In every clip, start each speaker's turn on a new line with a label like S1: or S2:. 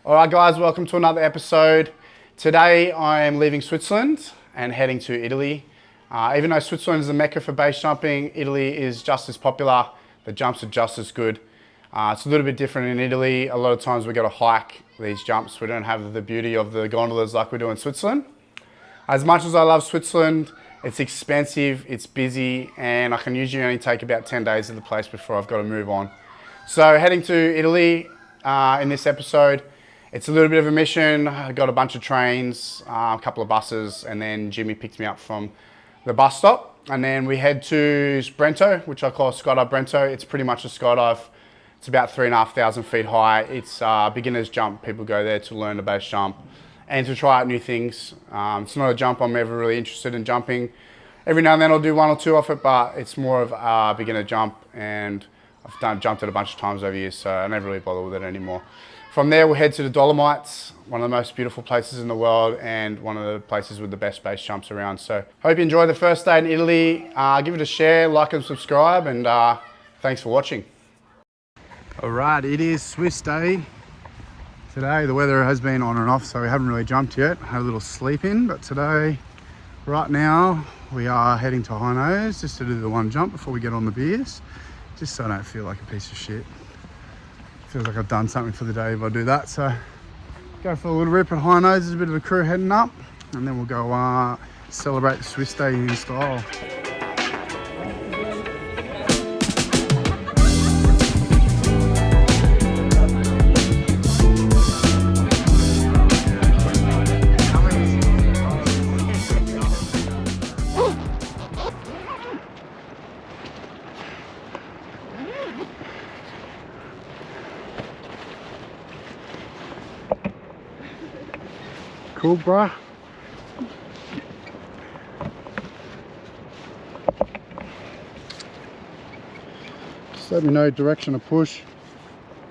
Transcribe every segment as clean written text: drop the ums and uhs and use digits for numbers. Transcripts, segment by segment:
S1: All right, guys, welcome to another episode. Today I am leaving Switzerland and heading to Italy. Even though Switzerland is the mecca for base jumping, Italy is just as popular. The jumps are just as good. It's a little bit different in Italy. A lot of times we got to hike these jumps. We don't have the beauty of the gondolas like we do in Switzerland. As much as I love Switzerland, it's expensive, it's busy, and I can usually only take about 10 days at the place before I've got to move on. So heading to Italy in this episode, it's a little bit of a mission. I got a bunch of trains, a couple of buses, and then Jimmy picked me up from the bus stop. And then we head to Brento, which I call Skydive Brento. It's pretty much a skydive. It's about 3,500 feet high. It's a beginner's jump. People go there to learn the base jump and to try out new things. It's not a jump I'm ever really interested in jumping. Every now and then I'll do one or two off it, but it's more of a beginner jump, and I've jumped it a bunch of times over the years, so I never really bother with it anymore. From there, we'll head to the Dolomites, one of the most beautiful places in the world and one of the places with the best base jumps around. So hope you enjoy the first day in Italy. Give it a share, like and subscribe, and thanks for watching. All right, it is Swiss day. Today the weather has been on and off, so we haven't really jumped yet. Had a little sleep in, but today, right now, we are heading to High Nose just to do the one jump before we get on the beers, just so I don't feel like a piece of shit. Feels like I've done something for the day if I do that. So go for a little rip at High Nose. There's a bit of a crew heading up, and then we'll go celebrate the Swiss day in style. Cool, bruh. Just let me know direction to push.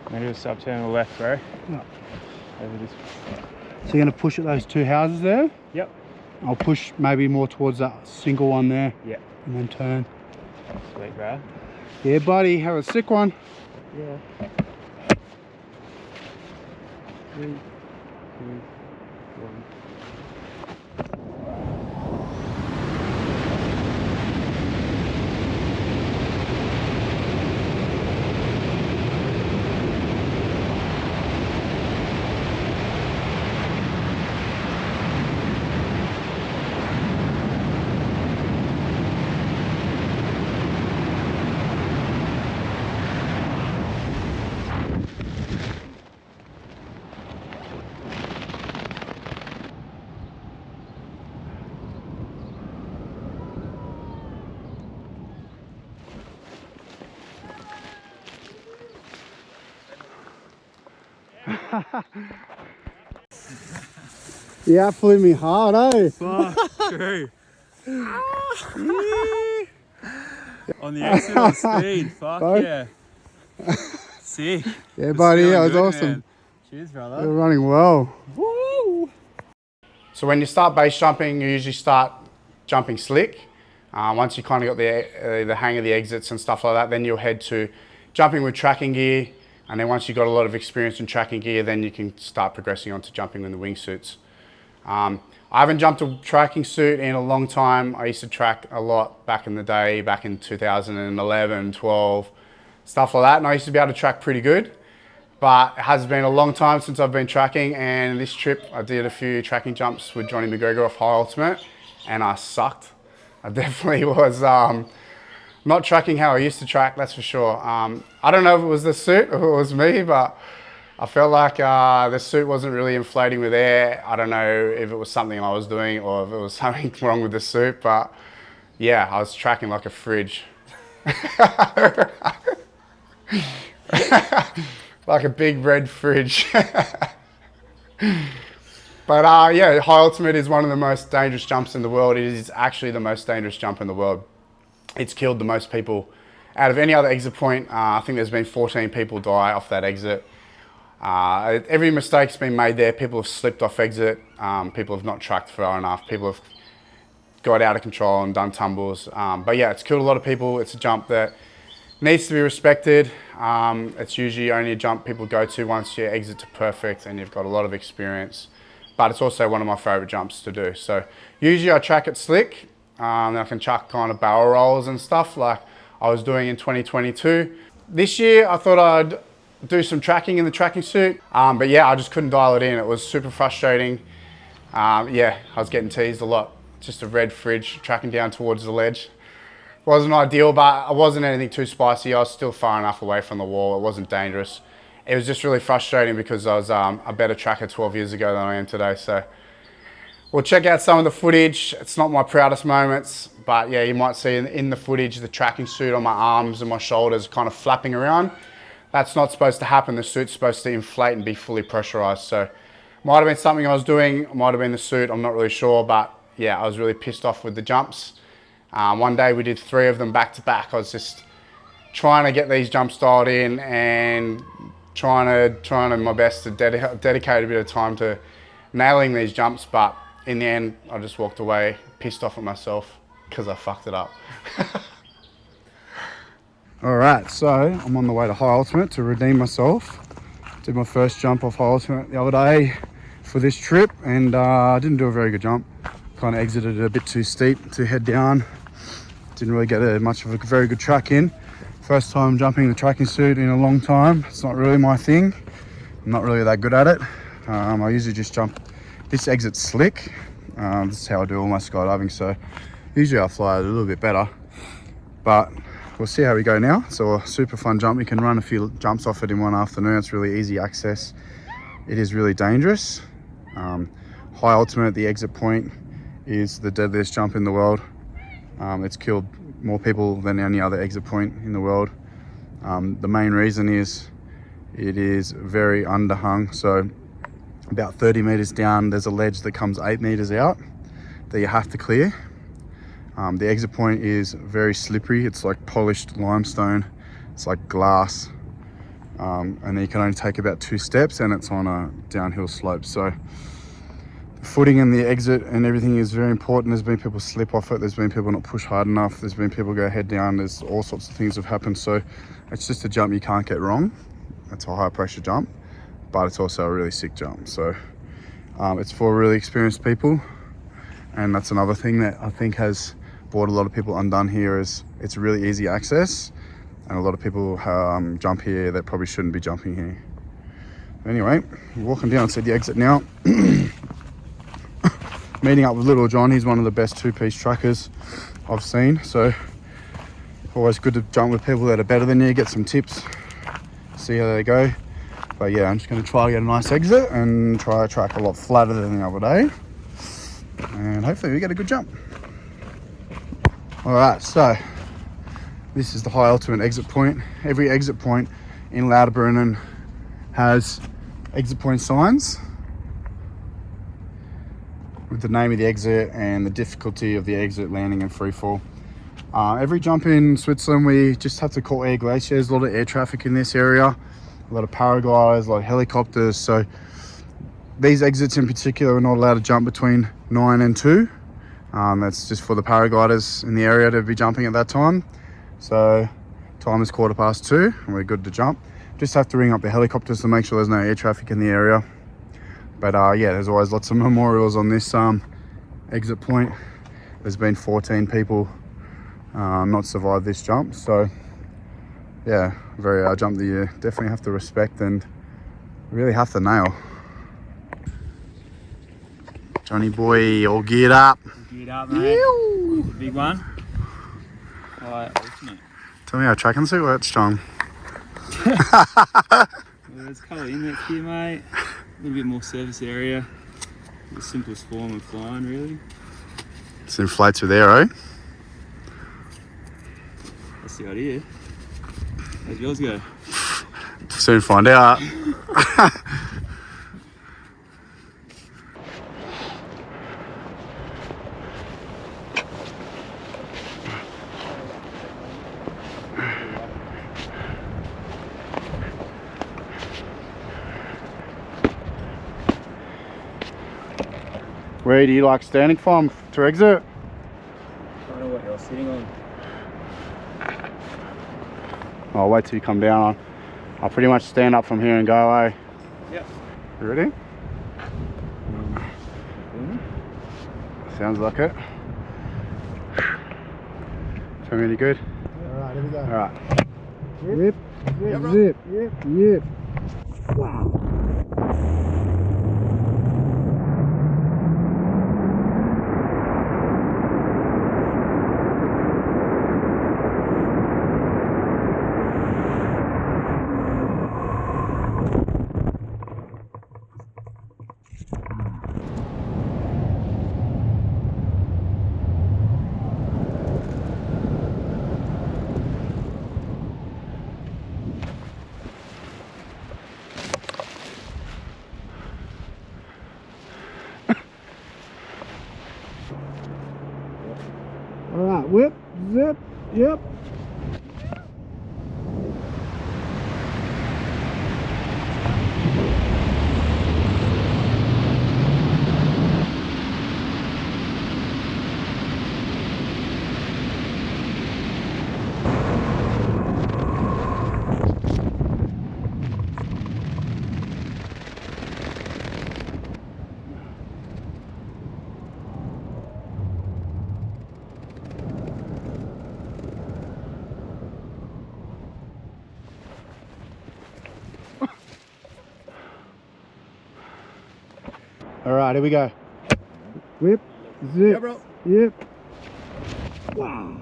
S2: Maybe just up turn on the left, bro.
S1: No.
S2: Over this.
S1: So you're gonna push at those two houses there?
S2: Yep.
S1: I'll push maybe more towards that single one there.
S2: Yep.
S1: And then turn.
S2: Sweet, bro.
S1: Yeah, buddy, have a sick one.
S2: Yeah. 3, 2, 1.
S1: Yeah, flew me hard, eh?
S2: Fuck, true. On the exit on speed, fuck
S1: Bro.
S2: yeah. Sick.
S1: Yeah, buddy, that was awesome.
S2: Man. Cheers, brother.
S1: You're running well.
S2: Woo!
S1: So when you start base jumping, you usually start jumping slick. Once you kind of got the hang of the exits and stuff like that, then you'll head to jumping with tracking gear. And then once you've got a lot of experience in tracking gear, then you can start progressing onto jumping in the wingsuits. I haven't jumped a tracking suit in a long time. I used to track a lot back in the day, back in 2011, 12, stuff like that. And I used to be able to track pretty good. But it has been a long time since I've been tracking, and this trip I did a few tracking jumps with Johnny McGregor off High Ultimate, and I sucked. I definitely was not tracking how I used to track, that's for sure. I don't know if it was the suit or if it was me, but I felt like the suit wasn't really inflating with air. I don't know if it was something I was doing or if it was something wrong with the suit, but yeah, I was tracking like a fridge. Like a big red fridge. But yeah, High Ultimate is one of the most dangerous jumps in the world. It is actually the most dangerous jump in the world. It's killed the most people out of any other exit point. I think there's been 14 people die off that exit. Every mistake's been made there. People have slipped off exit. People have not tracked far enough. People have got out of control and done tumbles. But yeah, it's killed a lot of people. It's a jump that Needs to be respected. It's usually only a jump people go to once you exit to perfect and you've got a lot of experience. But it's also one of my favourite jumps to do. So usually I track it slick. And I can chuck kind of barrel rolls and stuff like I was doing in 2022. This year I thought I'd do some tracking in the tracking suit. But yeah, I just couldn't dial it in. It was super frustrating. Yeah, I was getting teased a lot. Just a red fridge tracking down towards the ledge. Wasn't ideal, but it wasn't anything too spicy. I was still far enough away from the wall. It wasn't dangerous. It was just really frustrating because I was a better tracker 12 years ago than I am today. So we'll check out some of the footage. It's not my proudest moments, but yeah, you might see in the footage the tracking suit on my arms and my shoulders kind of flapping around. That's not supposed to happen. The suit's supposed to inflate and be fully pressurized. So might have been something I was doing, might have been the suit, I'm not really sure, but yeah, I was really pissed off with the jumps. One day we did 3 of them back to back. I was just trying to get these jumps dialed in and trying my best to dedicate a bit of time to nailing these jumps, but in the end, I just walked away pissed off at myself because I fucked it up. All right, so I'm on the way to High Ultimate to redeem myself. Did my first jump off High Ultimate the other day for this trip, and I didn't do a very good jump. Kind of exited it a bit too steep to head down. Didn't really get much of a very good track in. First time jumping the tracking suit in a long time. It's not really my thing. I'm not really that good at it. I usually just jump. This exit's slick. This is how I do all my skydiving, so usually I fly a little bit better. But we'll see how we go now. So a super fun jump. You can run a few jumps off it in one afternoon. It's really easy access. It is really dangerous. High Ultimate, the exit point, is the deadliest jump in the world. It's killed more people than any other exit point in the world. The main reason is it is very underhung. So about 30 meters down, there's a ledge that comes 8 meters out that you have to clear. The exit point is very slippery. It's like polished limestone. It's like glass. And then you can only take about 2 steps and it's on a downhill slope. So footing and the exit and everything is very important. There's been people slip off it. There's been people not push hard enough. There's been people go head down. There's all sorts of things have happened. So it's just a jump you can't get wrong. It's a high pressure jump, but it's also a really sick jump. So it's for really experienced people. And that's another thing that I think has brought a lot of people undone here is it's really easy access. And a lot of people jump here that probably shouldn't be jumping here. Anyway, walking down to the exit now. Meeting up with Little John. He's one of the best 2-piece trackers I've seen. So always good to jump with people that are better than you, get some tips, see how they go. But yeah, I'm just going to try to get a nice exit and try to track a lot flatter than the other day. And hopefully we get a good jump. All right, so this is the High Ultimate exit point. Every exit point in Lauterbrunnen has exit point signs with the name of the exit and the difficulty of the exit, landing and free fall. Every jump in Switzerland, we just have to call air glaciers. A lot of air traffic in this area, a lot of paragliders, a lot of helicopters. So these exits in particular are not allowed to jump between 9 and 2. That's just for the paragliders in the area to be jumping at that time. So time is 2:15 and we're good to jump. Just have to ring up the helicopters to make sure there's no air traffic in the area. But yeah, there's always lots of memorials on this exit point. There's been 14 people not survived this jump. So yeah, very jump that you definitely have to respect and really have to nail. Johnny boy, all geared up.
S2: Geared up, mate.
S1: Ew.
S2: Big one. Alright, ultimate.
S1: Tell me how tracking suit works, John.
S2: Well, there's a couple of inlets here, mate. A little bit more surface area. The simplest form of flying, really.
S1: It inflates with air, eh?
S2: That's the idea. How's yours go?
S1: Soon find out. Where do you like standing from to exit?
S2: I don't know what you're sitting on.
S1: I'll wait till you come down. I'll pretty much stand up from here and go away.
S2: Yep.
S1: You ready? Sounds like it. Feeling any good?
S3: Alright, here we go.
S1: Alright.
S3: Whip, zip, yip. Wow. Alright, whip, zip, yep.
S1: Alright, here we go.
S3: Whip, zip,
S2: Yeah, bro.
S3: yep. Wow.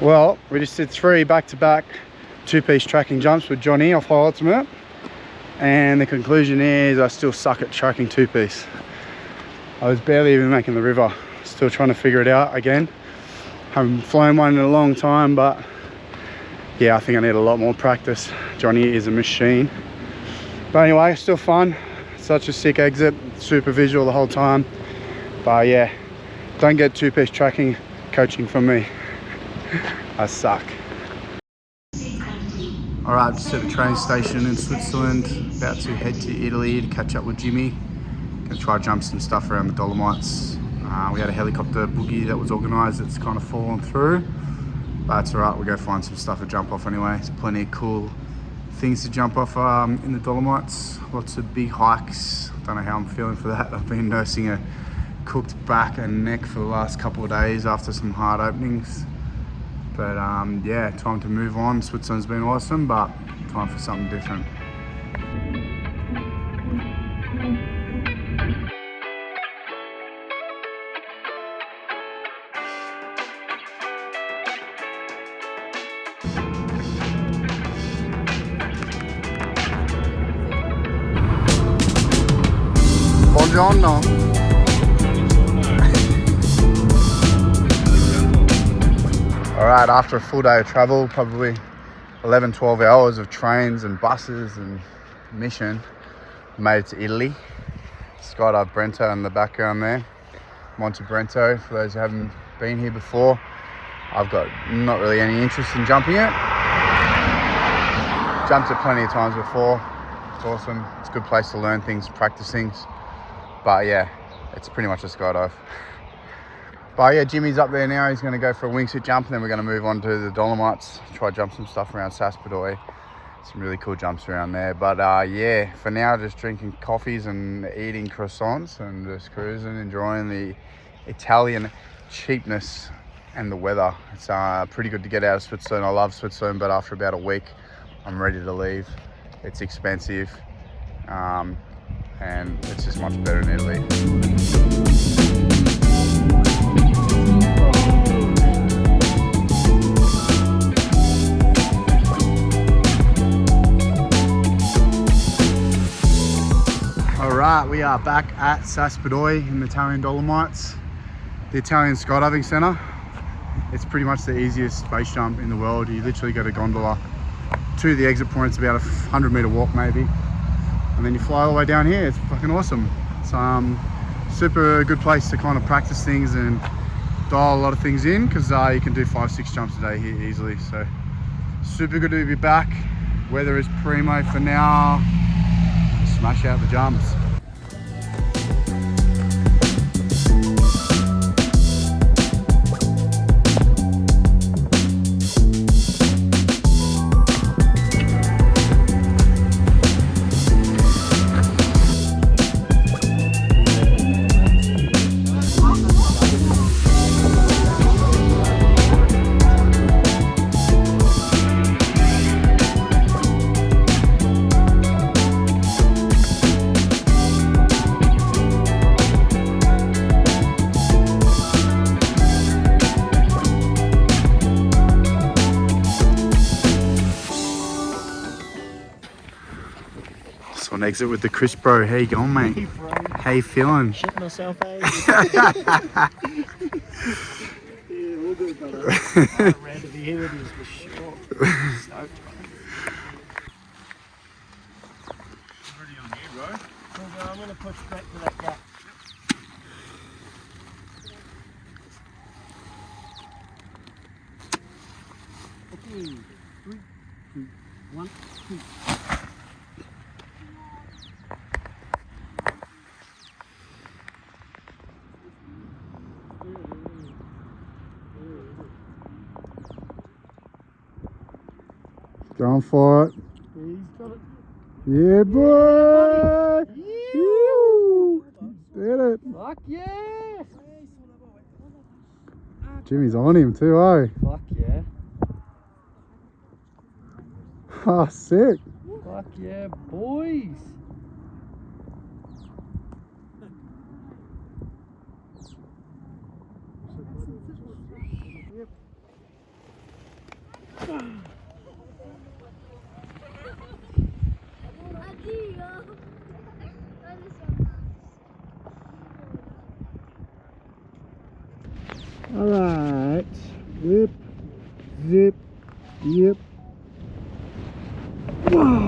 S1: Well, we just did 3 back-to-back 2-piece tracking jumps with Johnny off High Ultimate, and the conclusion is I still suck at tracking 2-piece. I was barely even making the river, still trying to figure it out again. Haven't flown one in a long time, but yeah, I think I need a lot more practice. Johnny is a machine. But anyway, still fun. Such a sick exit, super visual the whole time. But yeah, don't get 2-piece tracking coaching from me. I suck. Alright, just at the train station in Switzerland, about to head to Italy to catch up with Jimmy. Gonna try to jump some stuff around the Dolomites. We had a helicopter boogie that was organised that's kind of fallen through, but it's alright, we'll go find some stuff to jump off anyway. There's plenty of cool things to jump off in the Dolomites. Lots of big hikes. Don't know how I'm feeling for that. I've been nursing a cooked back and neck for the last couple of days after some hard openings. But yeah, time to move on. Switzerland's been awesome, but time for something different. Buongiorno. Alright, after a full day of travel, probably 11-12 hours of trains and buses and mission, made it to Italy. Skydive Brento in the background there. Monte Brento, for those who haven't been here before. I've got not really any interest in jumping it. Jumped it plenty of times before. It's awesome. It's a good place to learn things, practice things. But yeah, it's pretty much a skydive. But yeah, Jimmy's up there now. He's going to go for a wingsuit jump, and then we're going to move on to the Dolomites, try to jump some stuff around Saspadoi. Some really cool jumps around there. But yeah, for now, just drinking coffees and eating croissants and just cruising, enjoying the Italian cheapness and the weather. It's pretty good to get out of Switzerland. I love Switzerland, but after about a week, I'm ready to leave. It's expensive, and it's just much better in Italy. Alright, we are back at Saspadoi in the Italian Dolomites, the Italian skydiving centre. It's pretty much the easiest base jump in the world. You literally go to gondola to the exit point. It's about a 100-meter walk maybe, and then you fly all the way down here. It's fucking awesome. It's super good place to kind of practice things and dial a lot of things in, because you can do 5-6 jumps a day here easily. So super good to be back. Weather is primo for now. Smash out the jumps. On exit with the Chris bro. How you going, mate?
S3: Hey, bro.
S1: How you feeling?
S3: Shit myself, eh? Yeah, all good, brother. Round to the here it is for sure. Stoked,
S2: Pretty on you, bro.
S3: bro. I'm gonna push straight to that gap. Okay, 3, 2, 1, 2.
S1: Going for it.
S3: He's got it.
S1: Yeah, boy. Woo. Did it.
S3: Fuck yeah!
S1: Jimmy's on him too, eh?
S3: Fuck yeah.
S1: Ah, sick.
S3: Fuck yeah, boys. Alright. Whip. Zip. Yep. Wow.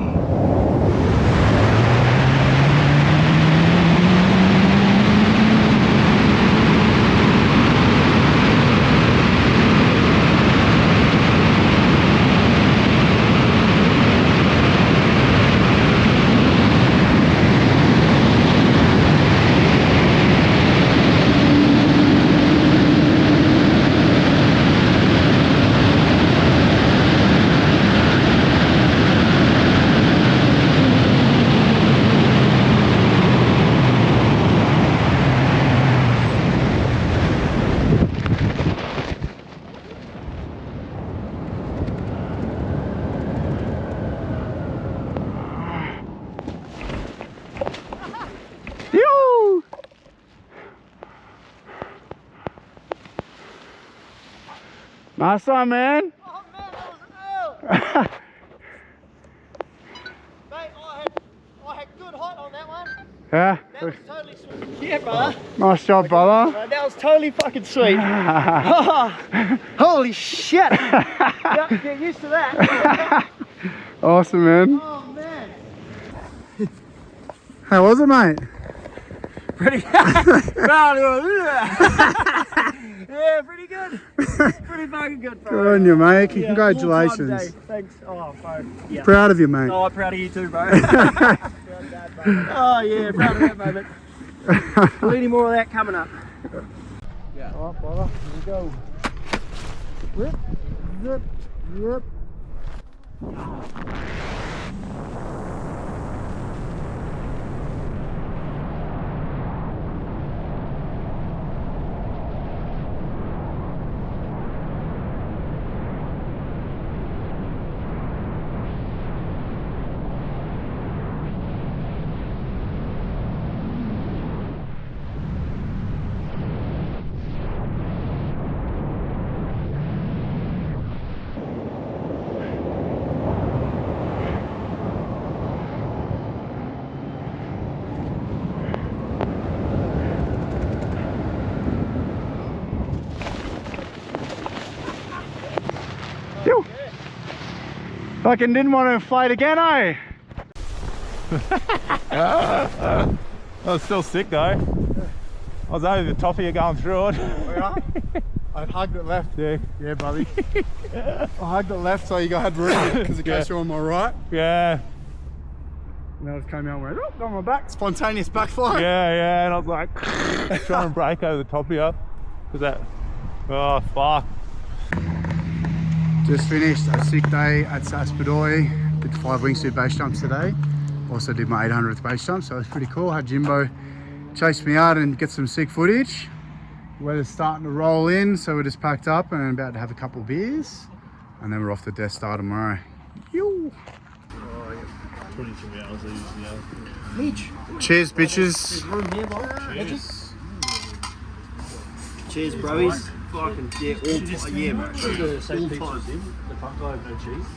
S1: Yoo! Nice one, man.
S3: Oh man, that was an L! Mate, I had good height on that one.
S1: Yeah.
S3: That was totally sweet. Yeah, brother.
S1: Nice job, brother.
S3: That was totally fucking sweet. Holy shit! Yep, get used to that.
S1: Awesome, man.
S3: Oh man.
S1: How was it, mate?
S3: Pretty good. Yeah, pretty good. Pretty fucking good, bro.
S1: Good on you, mate.
S3: Yeah,
S1: Congratulations.
S3: all time day. Thanks. Oh, bro. Yeah.
S1: Proud of you, mate.
S3: Oh, I'm proud of you too, bro. Oh yeah, proud of that moment. Plenty more of that coming up. Yeah. All right, brother. Here we go. Whip, zip, yep.
S1: Phew. Fucking didn't want to inflate again, eh?
S4: I was still sick though. I was over the top of you going through it.
S1: I hugged it left.
S4: Yeah.
S1: Yeah, buddy. I hugged it left so you had room because in case you're on my right.
S4: Yeah.
S1: And I just came out and went, oh, on my back. Spontaneous backfire.
S4: Yeah, and I was like trying to break over the top of you. Was that? Oh fuck.
S1: Just finished a sick day at Saspadoy. Did 5 wingsuit base jumps today. Also did my 800th base jump, so it was pretty cool. Had Jimbo chase me out and get some sick footage. Weather's starting to roll in, so we're just packed up and about to have a couple of beers. And then we're off to Death Star tomorrow. Yo.
S5: 22 hours easy,
S3: Mitch.
S1: Cheers, bitches.
S3: There's room here, Bob. Cheers, broies. Fucking yeah, all yeah, bro.
S5: The fungi, no cheese.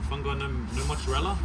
S5: Fungi, no mozzarella.